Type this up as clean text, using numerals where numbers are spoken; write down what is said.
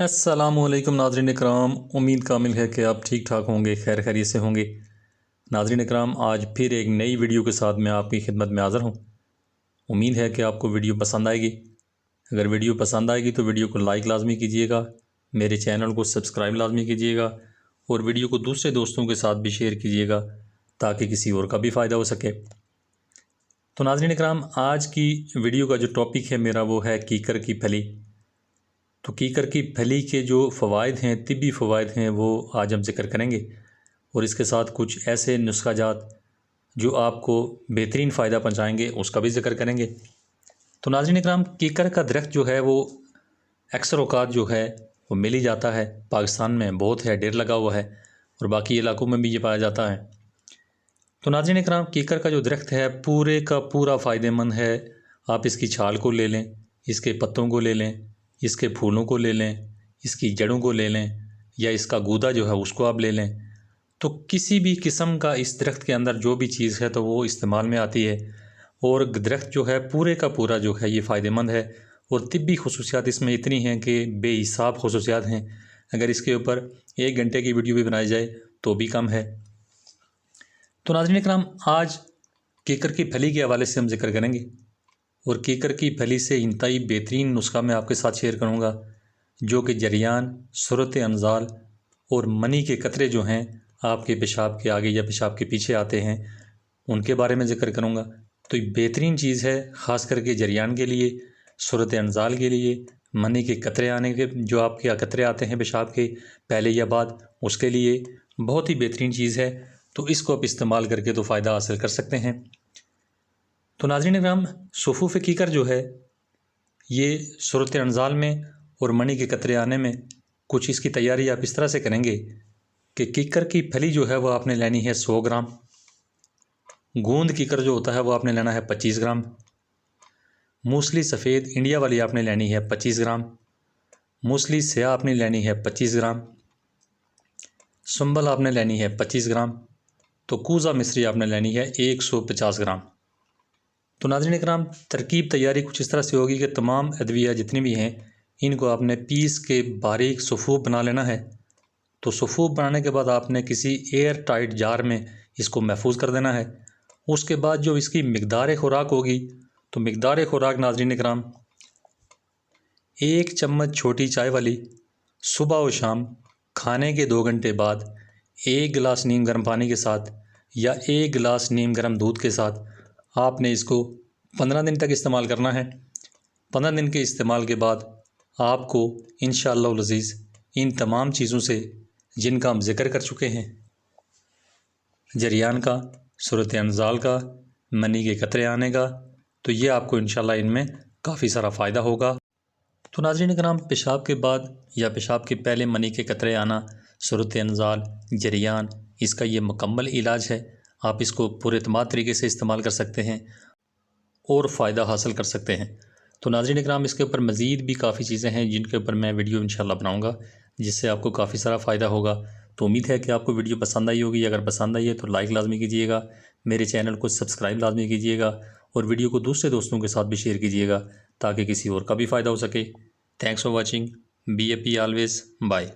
अस्सलाम वालेकुम नाज़रीन इकराम। उम्मीद कामिल है कि आप ठीक ठाक होंगे, खैर खैरियत से होंगे। नाज़रीन इकराम, आज फिर एक नई वीडियो के साथ मैं आपकी खिदमत में हाज़िर हूँ। उम्मीद है कि आपको वीडियो पसंद आएगी। अगर वीडियो पसंद आएगी तो वीडियो को लाइक लाजमी कीजिएगा, मेरे चैनल को सब्सक्राइब लाजमी कीजिएगा और वीडियो को दूसरे दोस्तों के साथ भी शेयर कीजिएगा ताकि किसी और का भी फ़ायदा हो सके। तो नाज़रीन इकराम, आज की वीडियो का जो टॉपिक है मेरा वो है कीकर की फली। तो कीकर की फली के जो फ़वाइद हैं, तिब्बी फ़वाइद हैं, वो आज हम ज़िक्र करेंगे और इसके साथ कुछ ऐसे नुस्खा जात जो आपको बेहतरीन फ़ायदा पहुँचाएँगे उसका भी ज़िक्र करेंगे। तो नाज़रीन इकराम, कीकर का दरख्त जो है वो अक्सर औक़ात जो है वो मिल ही जाता है। पाकिस्तान में बहुत है, ढेर लगा हुआ है और बाकी इलाकों में भी ये पाया जाता है। तो नाज़रीन इकराम, कीकर का जो दरख्त है पूरे का पूरा फ़ायदेमंद है। आप इसकी छाल को ले लें, इसके पत्तों को ले लें, इसके फूलों को ले लें, इसकी जड़ों को ले लें या इसका गूदा जो है उसको आप ले लें। तो किसी भी किस्म का इस दरख्त के अंदर जो भी चीज़ है तो वो इस्तेमाल में आती है और दरख्त जो है पूरे का पूरा जो है ये फ़ायदेमंद है और तिब्बी खुसूसियात इसमें इतनी हैं कि बेहिसाब खुसूसियात हैं। अगर इसके ऊपर 1 घंटे की वीडियो भी बनाई जाए तो भी कम है। तो नाज़रीन इकराम, आज कीकर की फली के हवाले से हम ज़िक्र करेंगे और कीकर की फली से इंतहाई बेहतरीन नुस्खा मैं आपके साथ शेयर करूंगा जो कि जरियान, सूरत अनजाल और मनी के कतरे जो हैं आपके पेशाब के आगे या पेशाब के पीछे आते हैं उनके बारे में ज़िक्र करूंगा। तो ये बेहतरीन चीज़ है, ख़ास करके जरियान के लिए, सूरत अनजाल के लिए, मनी के कतरे आने के जो आपके कतरे आते हैं पेशाब के पहले या बाद, उसके लिए बहुत ही बेहतरीन चीज़ है। तो इसको आप इस्तेमाल करके तो फ़ायदा हासिल कर सकते हैं। तो नाज़रीन इकराम, सुफ़ूफ़ कीकर जो है ये सूरत अनजाल में और मनी के कतरे आने में कुछ इसकी तैयारी आप इस तरह से करेंगे कि कीकर की फली जो है वो आपने लेनी है 100 ग्राम, गूंद कीकर जो होता है वो आपने लेना है 25 ग्राम, मूसली सफ़ेद इंडिया वाली आपने लेनी है 25 ग्राम, मूसली स्याह आपने लेनी है 25 ग्राम, सुंबल आपने लेनी है 25 ग्राम, तो कूज़ा मिस्री आपने लेनी है 150 ग्राम। तो नाज़रीन इकराम, तरकीब तैयारी कुछ इस तरह से होगी कि तमाम अदविया जितनी भी हैं इनको आपने पीस के बारीक सुफ़ूफ़ बना लेना है। तो सुफ़ूफ़ बनाने के बाद आपने किसी एयर टाइट जार में इसको महफूज कर देना है। उसके बाद जो इसकी मिक़दार खुराक होगी, तो मिक़दार खुराक नाज़रीन इकराम 1 चम्मच छोटी चाय वाली सुबह और शाम खाने के 2 घंटे बाद 1 गिलास नीम गर्म पानी के साथ या 1 गिलास नीम गर्म दूध के साथ आपने इसको 15 दिन तक इस्तेमाल करना है। 15 दिन के इस्तेमाल के बाद आपको इंशाअल्लाह अज़ीज़ इन तमाम चीज़ों से जिनका हम ज़िक्र कर चुके हैं, जरियान का, सूरत अनजाल का, मनी के कतरे आने का, तो ये आपको इंशाअल्लाह इनमें काफ़ी सारा फ़ायदा होगा। तो नाज़रीन इकराम, पेशाब के बाद या पेशाब के पहले मनी के कतरे आना, सूरत अनजाल, जरियान, इसका ये मुकम्मल इलाज है। आप इसको पूरे तमाम तरीके से इस्तेमाल कर सकते हैं और फ़ायदा हासिल कर सकते हैं। तो नाज़रीन इकराम, इसके ऊपर मज़ीद भी काफ़ी चीज़ें हैं जिनके ऊपर मैं वीडियो इंशाअल्लाह बनाऊंगा जिससे आपको काफ़ी सारा फ़ायदा होगा। तो उम्मीद है कि आपको वीडियो पसंद आई होगी। अगर पसंद आई है तो लाइक लाजमी कीजिएगा, मेरे चैनल को सब्सक्राइब लाजमी कीजिएगा और वीडियो को दूसरे दोस्तों के साथ भी शेयर कीजिएगा ताकि किसी और का भी फ़ायदा हो सके। Thanks for watching, be happy always, bye.